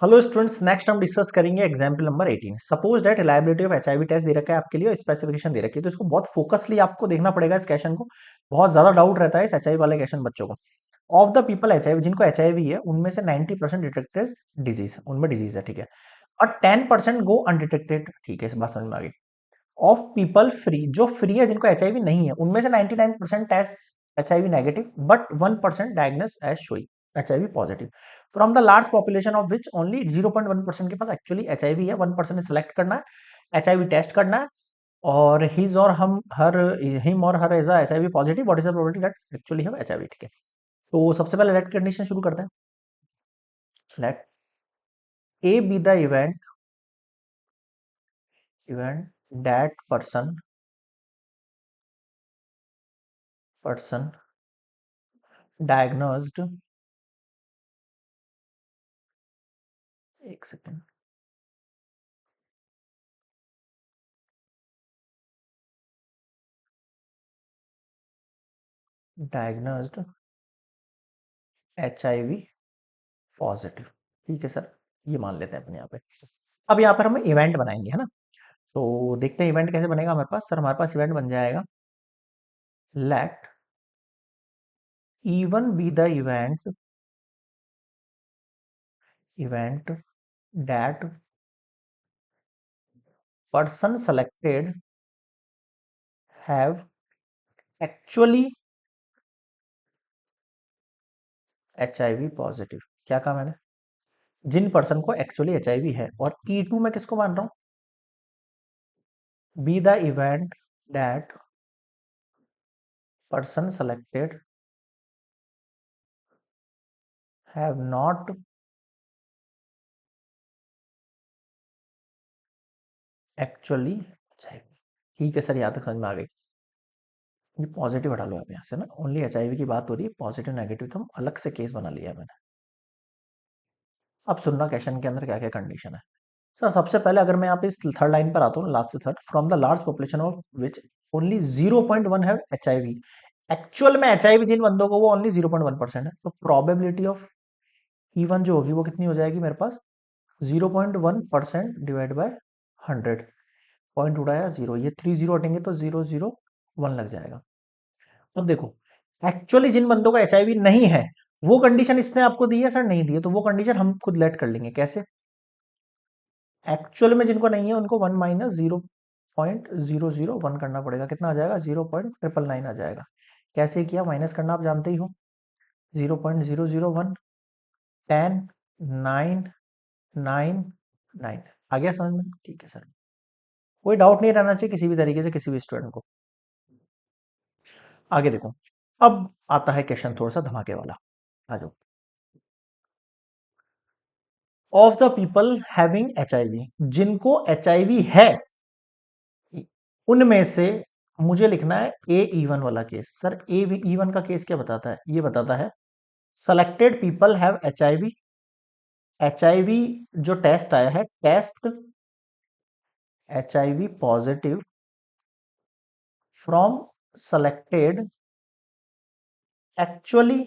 Hello students, next हम discuss करेंगे example number 18। Suppose that reliability of HIV test दे रखा है आपके लिए और स्पेसिफिकेशन दे रखी है, तो इसको बहुत फोकसली आपको देखना पड़ेगा। इस क्वेश्चन को बहुत ज्यादा डाउट रहता है इस एचआईवी वाले क्वेश्चन बच्चों को। ऑफ द पीपल एचआईवी, जिनको एचआईवी है उनमें से 90% डिटेक्टेड डिजीज, उनमें डिजीज है, ठीक है, और 10% गो अनडिटेक्टेड, ठीक है, इस बात समझ में आ गई। ऑफ पीपल फ्री, जो फ्री है जिनको एचआईवी नहीं है, उनमें से 99% test HIV negative but 1% diagnose as showing HIV positive. From the large population of which only 0.1% के पास एक्चुअली एचआईवी है। 1% सेलेक्ट करना है, एचआईवी टेस्ट करना है, और हिज और हम हर हिम और her is HIV positive. What is the probability that actually have HIV, ठीक है। तो सबसे पहले लेट कंडीशन शुरू करते हैं। Let A be the event that person diagnosed, एक सेकेंड, डायग्नोस्ड एचआईवी पॉजिटिव, ठीक है सर, ये मान लेते हैं अपने यहाँ पे। अब यहाँ पर हम इवेंट बनाएंगे, है ना। तो देखते हैं इवेंट कैसे बनेगा हमारे पास। सर हमारे पास इवेंट बन जाएगा, let even be the event that person selected have actually HIV positive. क्या कहा मैंने? जिन पर्सन को एक्चुअली एचआईवी है। और E2 में किसको मान रहा हूं? Be the event that person selected have not actually HIV, ठीक है सर, यहाँ तक समझ में आ गई। ये पॉजिटिव हटा लो आप यहाँ से ना, ओनली एचआईवी की बात हो रही है, पॉजिटिव नेगेटिव तो हम अलग से केस बना लिया है मैंने। अब सुनना क्वेश्चन के अंदर क्या क्या कंडीशन है। सर सबसे पहले अगर मैं यहाँ पे इस थर्ड लाइन पर आता हूँ, लास्ट से third, from the large population of which only 0.1 है एचआईवी। एक्चुअल में एचआईवी जिन बंदों को वो ओनली 0.1% है, तो प्रोबेबिलिटी ऑफ E1 जो होगी वो कितनी हो जाएगी मेरे पास? 0.1% डिवाइड बाय 100। पॉइंट उड़ाया जीरो, ये 3 जीरो हटेंगे तो 001 लग जाएगा। अब देखो, एक्चुअली जिन बंदों का एचआईवी नहीं है, वो कंडीशन इसने आपको दी है सर, नहीं दी है, तो वो कंडीशन हम खुद लेट कर लेंगे। कैसे? एक्चुअल में जिनको नहीं है उनको 1 माइनस 0.001 करना पड़ेगा। कितना आ जाएगा? 0.999 आ जाएगा। कैसे किया? माइनस करना आप जानते ही हो। 0.001, 10, 9, 9, 9 आ गया समझ में? ठीक है सर, कोई डाउट नहीं रहना चाहिए किसी भी तरीके से किसी भी स्टूडेंट को। आगे देखो, अब आता है क्वेश्चन थोड़ा सा धमाके वाला। आ जाओ। Of the people having HIV, जिनको एचआईवी है, उनमें से मुझे लिखना है A E1 वाला केस। सर A E1 का केस क्या बताता है? ये बताता है selected people have HIV, HIV जो टेस्ट आया है, test HIV positive from selected actually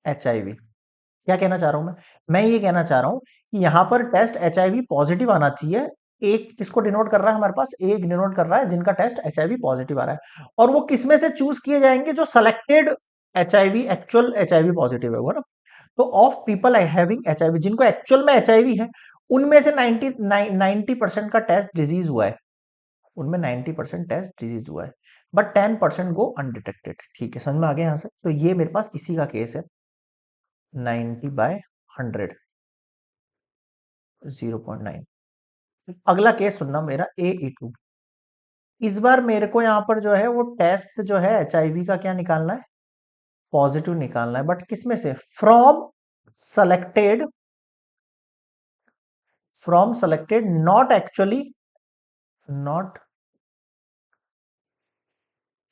HIV. क्या कहना चाह रहा हूं मैं ये कहना चाह रहा हूं कि यहां पर टेस्ट एचआईवी पॉजिटिव आना चाहिए। एक किसको डिनोट कर रहा है हमारे पास? एक डिनोट कर रहा है जिनका टेस्ट एचआईवी पॉजिटिव आ रहा है। और वो किसमें से चूज किए जाएंगे? जो selected HIV, actual HIV positive है वो ना। तो ऑफ पीपल हैविंग एचआईवी, जिनको एक्चुअल में एचआईवी है, उनमें से 90% का टेस्ट डिजीज हुआ है, उनमें 90% टेस्ट डिजीज हुआ है, बट 10% गो अनडिटेक्टेड। ठीक है, समझ में आ गया यहां से? तो ये मेरे पास इसी का केस है, 90/100, 0.9। अगला केस सुनना मेरा A E2। इस बार मेरे को यहां पर जो है वो टेस्ट जो है एचआईवी का क्या निकालना है? पॉजिटिव निकालना है, बट किसमें से? Selected from selected not actually, not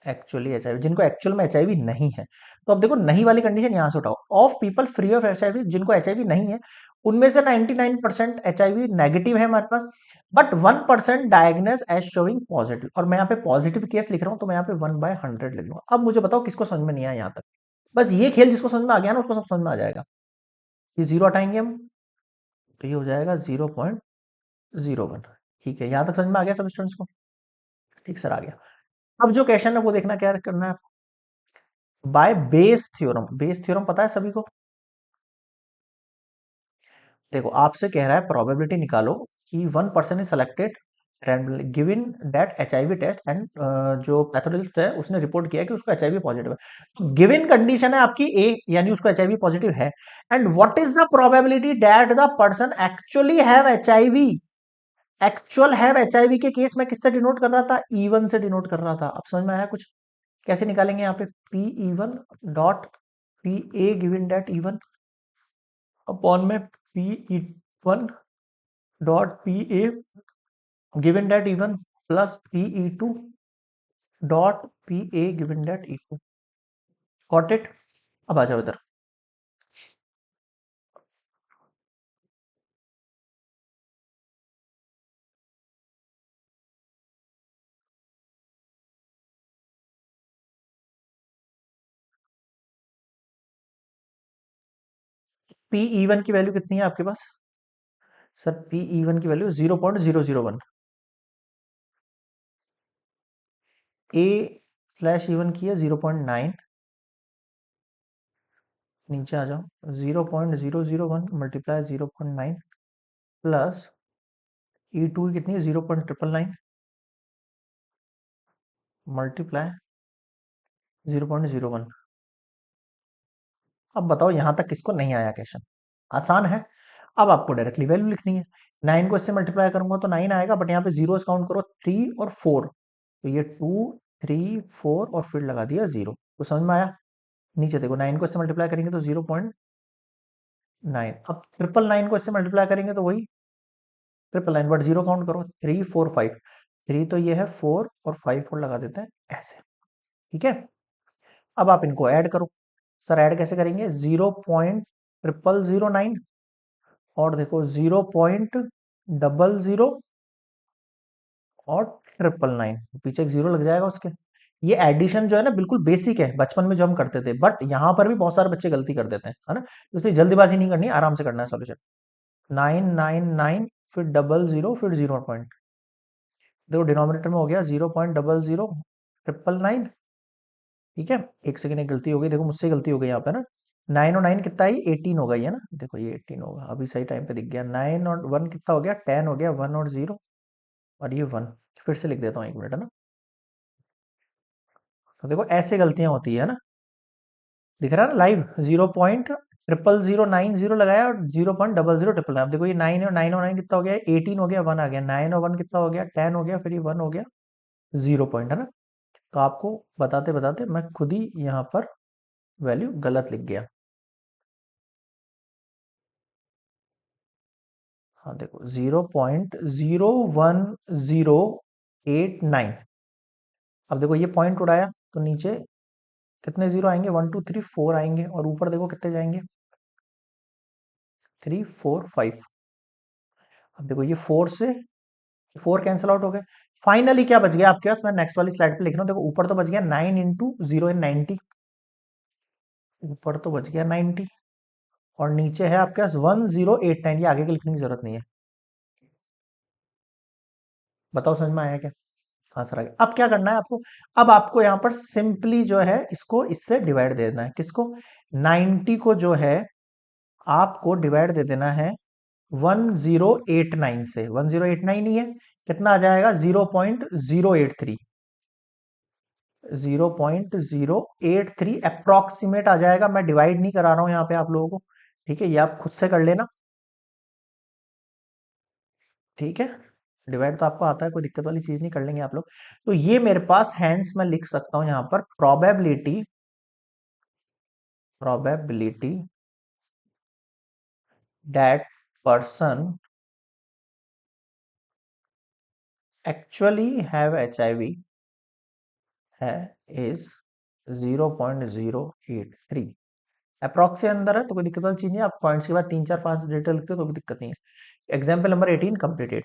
actually HIV, जिनको एक्चुअल में एचआईवी नहीं है। तो अब देखो, नहीं वाली कंडीशन यहां से उठाओ। Of people free of HIV, जिनको एचआईवी नहीं है, उनमें से 99% एचआईवी नेगेटिव है हमारे पास, but 1% diagnose as showing positive. और मैं यहाँ पे पॉजिटिव केस लिख रहा हूं, तो मैं यहाँ पे 1/100 लिख लूंगा। अब मुझे बताओ किसको समझ में नहीं आया यहां तक? बस ये खेल जिसको समझ में आ गया ना, उसको सब समझ में आ जाएगा। ये जीरो हटाएंगे हम, तो ये हो जाएगा 0.01। ठीक है, यहां तक समझ में आ गया सब स्टूडेंट्स को? ठीक सर, आ गया। अब जो क्वेश्चन है वो देखना क्या करना है। By Bayes theorem, Bayes theorem पता है सभी को? देखो आपसे कह रहा है प्रोबेबिलिटी निकालो कि one person is selected randomly given that HIV test and जो पैथोलॉजिस्ट है उसने रिपोर्ट किया कि उसको एचआईवी पॉजिटिव है। तो गिवन कंडीशन है आपकी ए, यानी उसको एचआईवी पॉजिटिव है। And what is the probability that the person actually have HIV? Actual have HIV के केस में किससे डिनोट कर रहा था? E1 से डिनोट कर रहा था। अब समझ में आया कुछ? कैसे निकालेंगे यहाँ पे? P E1 dot PA given that E1 upon में P E1 dot PA given that E1 plus PE2 dot PA given that E2। Got it? अब आ जाओ इधर। PE1 की वैल्यू कितनी है आपके पास? सर PE1 की वैल्यू 0.001। A स्लैश E1 की है 0.9। नीचे आ जाओ, 0.001 मल्टीप्लाई 0.9 प्लस E2 की कितनी है 0.999 मल्टीप्लाई 0.01। अब बताओ यहां तक किसको नहीं आया क्वेश्चन? आसान है। अब आपको डायरेक्टली वैल्यू लिखनी है। 9 को इससे मल्टीप्लाई करूंगा तो 9 आएगा, बट यहाँ पे जीरो काउंट करो 3 और 4, तो ये 2 3 4 और फिर लगा दिया 0। तो समझ में आया? नीचे देखो 9 को इससे मल्टीप्लाई करेंगे तो 0.9। अब 999 को इससे मल्टीप्लाई करेंगे तो वही 999, बट जीरो काउंट करो 3 4 5। 3 तो ये है 4 और 5 और लगा देते हैं ऐसे। ठीक है, अब आप इनको ऐड करो। सर ऐड कैसे करेंगे? 0.0009 और देखो 0.00 और 999, पीछे एक जीरो लग जाएगा उसके। ये एडिशन जो है ना बिल्कुल बेसिक है, बचपन में जो हम करते थे, बट यहां पर भी बहुत सारे बच्चे गलती कर देते हैं, है ना? तो इसलिए जल्दीबाजी नहीं करनी, आराम से करना है सॉल्यूशन। 999 फिर 00 फिर 0 पॉइंट, देखो डिनोमिनेटर में हो गया 0.00 999। ठीक है, एक सेकंड, एक गलती हो गई, देखो मुझसे गलती हो गई यहाँ पे ना। 9 और 9 कितना है? 18 होगा ये ना, देखो ये 18 होगा, अभी सही टाइम पे दिख गया। 9 और 1 कितना हो गया? 10 हो गया। 1 और 0 और ये 1। फिर से लिख देता हूँ, एक मिनट, है ना? तो देखो ऐसे गलतियां होती है ना, दिख रहा है ना लाइव? 0.0009 लगाया और 0.00 999। अब देखो ये 9 है और 9 और 9 कितना हो गया? 18 हो गया, 1 आ गया। 9 और 1 कितना हो गया? 10 हो गया, फिर ये 1 हो गया, 0 पॉइंट, है ना? तो आपको बताते बताते मैं खुद ही यहाँ पर वैल्यू गलत लिख गया। हाँ देखो 0.01089। अब देखो ये पॉइंट उड़ाया तो नीचे कितने जीरो आएंगे? 1 2 3 4 आएंगे, और ऊपर देखो कितने जाएंगे? 3 4 5। अब देखो ये 4 से 4 कैंसिल आउट हो गए। फाइनली क्या बच गया आपके पास? मैं नेक्स्ट वाली स्लाइड पे लिख रहा हूँ, देखो ऊपर तो बच गया 9 इंटू 0 इन 90, ऊपर तो बच गया 90, और नीचे है आपके पास 1089। ये आगे की लिखने की जरूरत नहीं है। बताओ समझ में आया क्या? हाँ सर, आगे अब क्या करना है आपको? अब आपको यहाँ पर सिंपली जो है इसको इससे डिवाइड दे देना है। किसको? 90 को जो है आपको डिवाइड दे देना है 1089 से। 1089 ही है, कितना आ जाएगा? 0.083। 0.083 अप्रोक्सीमेट आ जाएगा। मैं डिवाइड नहीं करा रहा हूं यहाँ पे आप लोगों को, ठीक है? ये आप खुद से कर लेना। ठीक है, डिवाइड तो आपको आता है, कोई दिक्कत वाली चीज नहीं, कर लेंगे आप लोग। तो ये मेरे पास हैंस मैं लिख सकता हूं यहाँ पर probability, probability that person actually have HIV है इज 0.083। अप्रॉक्स से अंदर है तो कोई दिक्कत वाली चीज नहीं है। आप पॉइंट्स के बाद 3 4 5 डिटेल लिखते हो तो कोई दिक्कत नहीं है। Example number 18 completed.